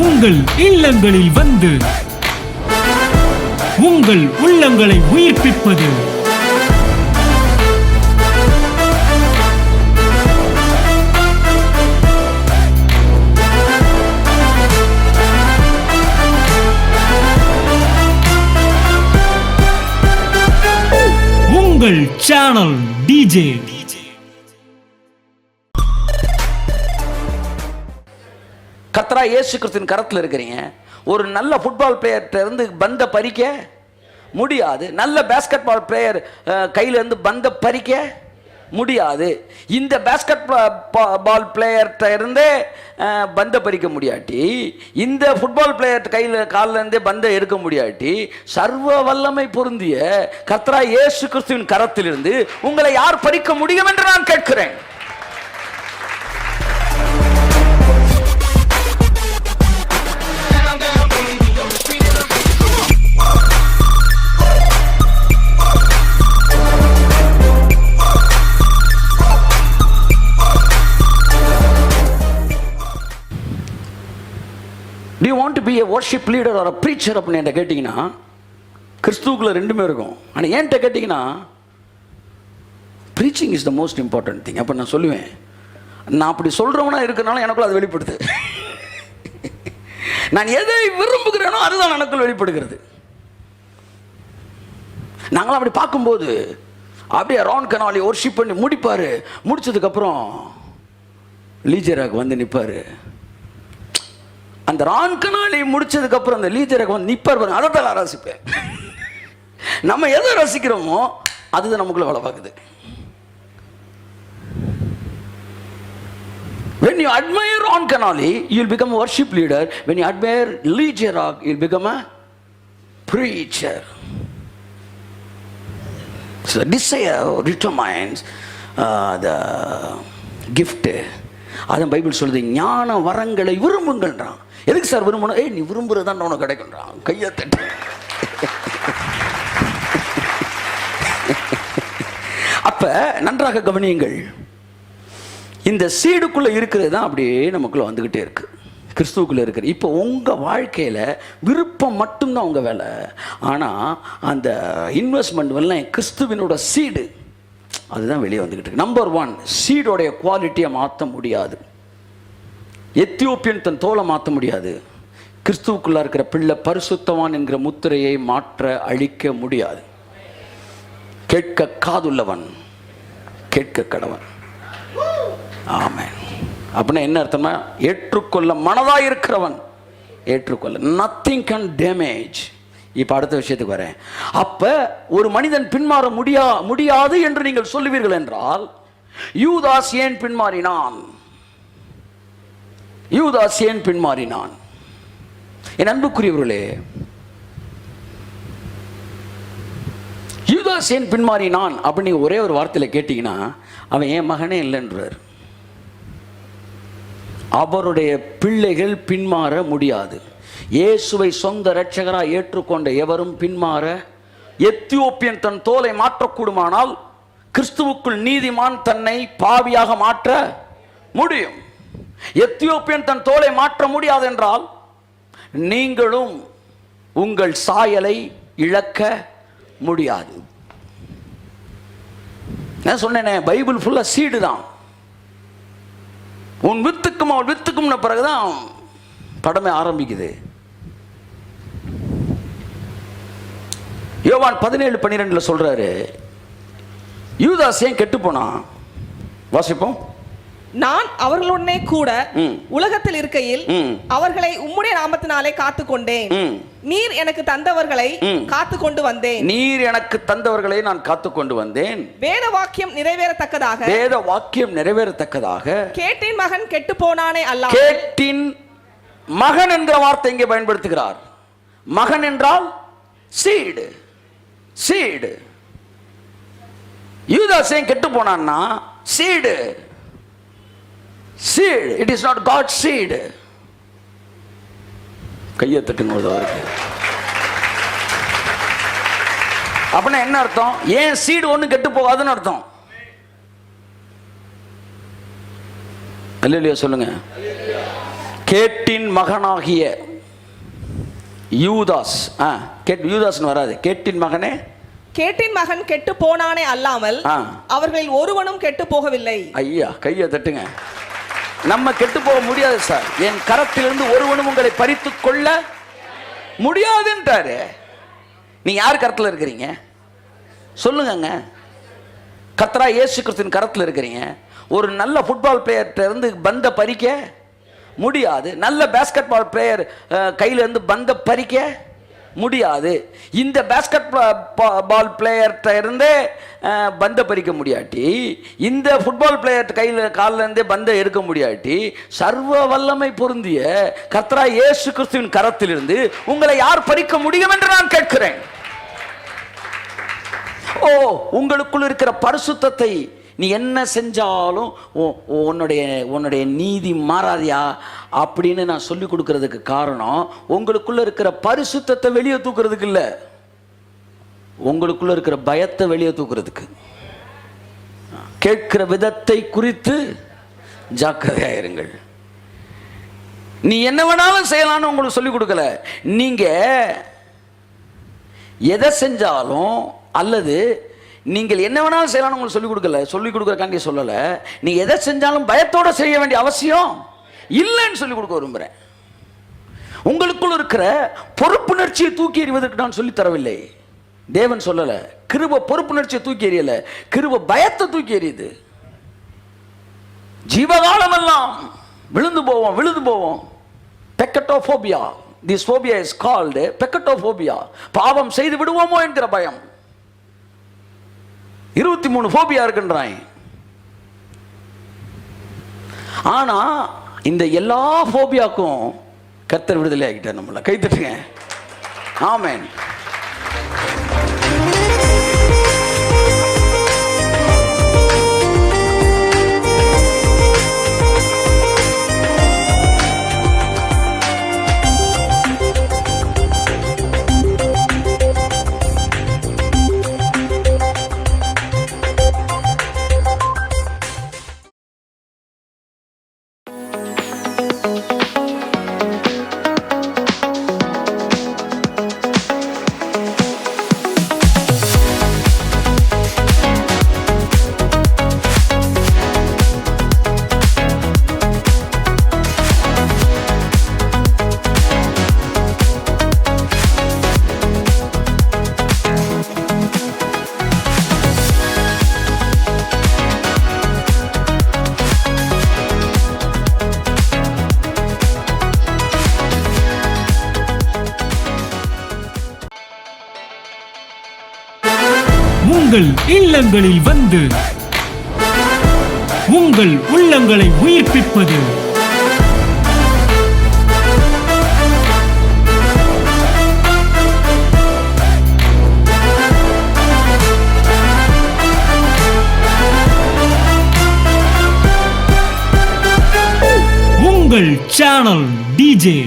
உங்கள் இல்லங்களில் வந்து உங்கள் உள்ளங்களை உயிர்ப்பிப்பது உங்கள் சேனல் டிஜே. கர்த்தராகிய இயேசு கிறிஸ்துவின் கரத்தில் இருக்கிறீங்க. ஒரு நல்ல ஃபுட்பால் பிளேயர்கிட்ட இருந்து பந்த பறிக்க முடியாது. நல்ல பேஸ்கெட் பால் பிளேயர் கையில இருந்து பந்த பறிக்க முடியாது. இந்த பேஸ்கெட் பால் பிளேயர்கிட்ட இருந்தே பந்த பறிக்க முடியாட்டி, இந்த ஃபுட்பால் பிளேயர் கையில் காலில் இருந்தே பந்தை எடுக்க முடியாட்டி, சர்வ வல்லமை பொருந்திய கர்த்தராகிய இயேசு கிறிஸ்துவின் கரத்திலிருந்து உங்களை யார் பறிக்க முடியும் என்று நான் கேட்கிறேன். Do you want to be a worship leader or a preacher அப்படின்னு என்கிட்ட கேட்டிங்கன்னா, கிறிஸ்துவுக்குள்ள ரெண்டுமே இருக்கும். ஆனால் என்கிட்ட கேட்டிங்கன்னா preaching is the most important thing. அப்போ நான் சொல்லுவேன், நான் அப்படி சொல்கிறவனா இருக்கிறனால எனக்குள்ள அது வெளிப்படுது. நான் எதை விரும்புகிறேனோ அதுதான் எனக்குள்ள வெளிப்படுகிறது. நாங்களாம் அப்படி பார்க்கும்போது அப்படியே ரான் கனாலி ஒர்ஷிப் பண்ணி முடிப்பார். முடிச்சதுக்கப்புறம் லீஜராக் வந்து நிற்பார். அந்த ரான் கனாலி முடிச்சதுக்கு அப்புறம் அந்த லீஜருக்கு வந்து நிப்பார் பாருங்க, அதை தான் ரசிப்பேன். நம்ம எதை ரசிக்கிறோமோ அதுதான் நமக்குள்ள வேலை பார்க்குது. When you admire Ron Canali, you'll become a worship leader. When you admire Lee Jerak, you'll become a preacher. So the desire determines the gift. அதான் பைபிள் சொல்லுது, ஞான வரங்களை விரும்புங்கள்ன்றான். எதுக்கு சார் விரும்பணும்? நீ விரும்புறதான் உனக்கு கிடைக்கும்ன்றான். கையை தட்டு. அப்ப நன்றாக கவனியுங்கள், இந்த சீடுக்குள்ள இருக்கிறது தான் அப்படியே நமக்குள்ள வந்துகிட்டே இருக்கு, கிறிஸ்துவுக்குள்ள இருக்கிற. இப்போ உங்க வாழ்க்கையில விருப்பம் மட்டும்தான் உங்க வேலை. ஆனா அந்த இன்வெஸ்ட்மெண்ட் எல்லாம் கிறிஸ்துவினோட சீடு, அதுதான் வெளியே வந்துகிட்டு இருக்கு. நம்பர் 1, சீடோடைய குவாலிட்டியை மாற்ற முடியாது. எத்தியோப்பியன் தன் தோலை மாற்ற முடியாது. கிறிஸ்துவுக்குள்ள இருக்கிற பிள்ளை பரிசுத்தவான் என்கிற முத்திரையை மாற்ற அழிக்க முடியாது. கேட்க காதுள்ளவன் கேட்க கடவன். ஆமென். அப்படின்னா என்ன அர்த்தம்னா, ஏற்றுக்கொள்ள மனதாய் இருக்கிறவன் ஏற்றுக்கொள்ள. Nothing can damage. இப்ப அடுத்த விஷயத்துக்கு வரேன். அப்ப ஒரு மனிதன் பின்மாற முடியாது என்று நீங்கள் சொல்லுவீர்கள் என்றால், யூதாஸ் ஏன் பின்மாறினான்? யூதாஸ் ஏன் பின்மாறினான்? என் அன்புக்குரியவர்களே, யூதாஸ் ஏன் பின்மாறினான் அப்படின்னு ஒரே ஒரு வார்த்தையில கேட்டீங்கன்னா, அவன் என் மகனே இல்லைன்றார். அவருடைய பிள்ளைகள் பின்மாற முடியாது. இயேசுவை சொந்த இரட்சகராய் ஏற்றுக்கொண்ட எவரும் பின்மாற. எத்தியோப்பியன் தன் தோலை மாற்றக்கூடுமானால், கிறிஸ்துவுக்குள் நீதிமான் தன்னை பாவியாக மாற்ற முடியும். எத்தியோப்பியன் தன் தோலை மாற்ற முடியாது என்றால், நீங்களும் உங்கள் சாயலை இழக்க முடியாது. நான் சொன்னேனே, பைபிள் ஃபுல்லா சீடு தான். உன் வித்துக்கும் அவள் வித்துக்கும் பிறகுதான் படமே ஆரம்பிக்குது. யோவான் 17:12 சொல்றாரு, யூதாஸ் ஏன் கெட்டு போனா? வாசிப்போம். நான் அவர்களுடனே கூட உலகத்தில் இருக்கையில் அவர்களை உம்முடைய நாமத்தினாலே காத்துக்கொண்டேன். நீர் எனக்கு தந்தவர்களை காத்து கொண்டு வந்தேன். நீர் எனக்கு தந்தவர்களை நான் காத்து கொண்டு வந்தேன். வேத வாக்கியம் நிறைவேறத்தக்கதாக, வேத வாக்கியம் நிறைவேறத்தக்கதாக. கேட்டின் மகன் கெட்டு போனானே அல்ல. கேட்டின் மகன் என்கிற வார்த்தை இங்கே பயன்படுத்துகிறார். மகன் என்றால் சீடு. சீடு. யூதாஸ் ஏன் கெட்டு போனான்னா, seed. seed. It is not God's seed. கையை தட்டுங்க. அப்படின்னா என்ன அர்த்தம்? ஏன் சீடு ஒண்ணு கெட்டு போகாதுன்னு அர்த்தம். அல்லேலூயா சொல்லுங்க. கேட்டின் மகனாகிய யூதாஸ், யூதாஸ்னு வராது, கேட்டின் மகனே, கேட்டின் மகன் கெட்டு போனானே அல்லாமல் அவர்களில் ஒருவனும் கெட்டு போகவில்லை. ஐயா கையை தட்டுங்க. நம்ம கெட்டு போக முடியாது சார். என் கரத்திலிருந்து ஒருவனும் உங்களை பறித்து கொள்ள முடியாதுன்றாரு. நீங்க யார் கரத்தில் இருக்கிறீங்க சொல்லுங்க. கர்த்தரா இயேசு கிறிஸ்துவின் கரத்தில் இருக்கிறீங்க. ஒரு நல்ல ஃபுட்பால் பிளேயர்கிட்ட இருந்து பந்த பறிக்க முடியாது. நல்ல பேஸ்கெட் பால் பிளேயர் கையில இருந்து பந்த பறிக்க முடியாது. இந்த பேஸ்கெட் பால் பிளேயர்கிட்ட இருந்தே பந்த பறிக்க முடியாட்டி, இந்த ஃபுட்பால் பிளேயர் கையில் காலில் இருந்தே பந்தை எடுக்க முடியாட்டி, சர்வ வல்லமை பொருந்திய கர்த்தரா இயேசு கிறிஸ்துவின் கரத்திலிருந்து உங்களை யார் பறிக்க முடியும் என்று நான் கேட்கிறேன். ஓ, உங்களுக்குள் இருக்கிற பரிசுத்தத்தை நீ என்ன செஞ்சாலும் உன்னுடைய நீதி மாறாதியா அப்படின்னு நான் சொல்லி கொடுக்கறதுக்கு காரணம், உங்களுக்குள்ள இருக்கிற பரிசுத்தத்தை வெளியே தூக்குறதுக்கு இல்லை, உங்களுக்குள்ள இருக்கிற பயத்தை வெளியே தூக்குறதுக்கு. கேட்கிற விதத்தை குறித்து ஜாக்கிரதையாயிருங்கள். நீ என்ன வேணாலும் செய்யலான்னு உங்களுக்கு சொல்லி கொடுக்கல. நீங்க எதை செஞ்சாலும் அல்லது நீங்கள் என்ன வேணாலும் செய்யலாம்னு உங்களுக்கு சொல்லிக் கொடுக்கல, சொல்லிக் கொடுக்குறக்காண்டி சொல்லலை. நீ எதை செஞ்சாலும் பயத்தோட செய்ய வேண்டிய அவசியம் இல்லைன்னு சொல்லிக் கொடுக்க விரும்புகிறேன். உங்களுக்குள் இருக்கிற பொறுப்புணர்ச்சியை தூக்கி எறிவதற்கு நான் சொல்லி தரவில்லை. தேவன் சொல்லலை. கிருபை பொறுப்புணர்ச்சியை தூக்கி எறியல, கிருபை பயத்தை தூக்கி எறியுது. ஜீவகாலமெல்லாம் விழுந்து போவோம். பெக்கட்டோபோபியா. This phobia is called பெக்கட்டோபோபியா. பாவம் செய்து விடுவோமோ என்கிற பயம். 23 போபியா இருக்குன்றான். ஆனா இந்த எல்லா போபியாக்கும் கர்த்தர் விடுதலை ஆகிட்டார். நம்மள கை தட்டுங்க. ஆமென். உங்கள் இல்லங்களில் வந்து உங்கள் உள்ளங்களை உயிர்ப்பிப்பது உங்கள் சேனல் டிஜே.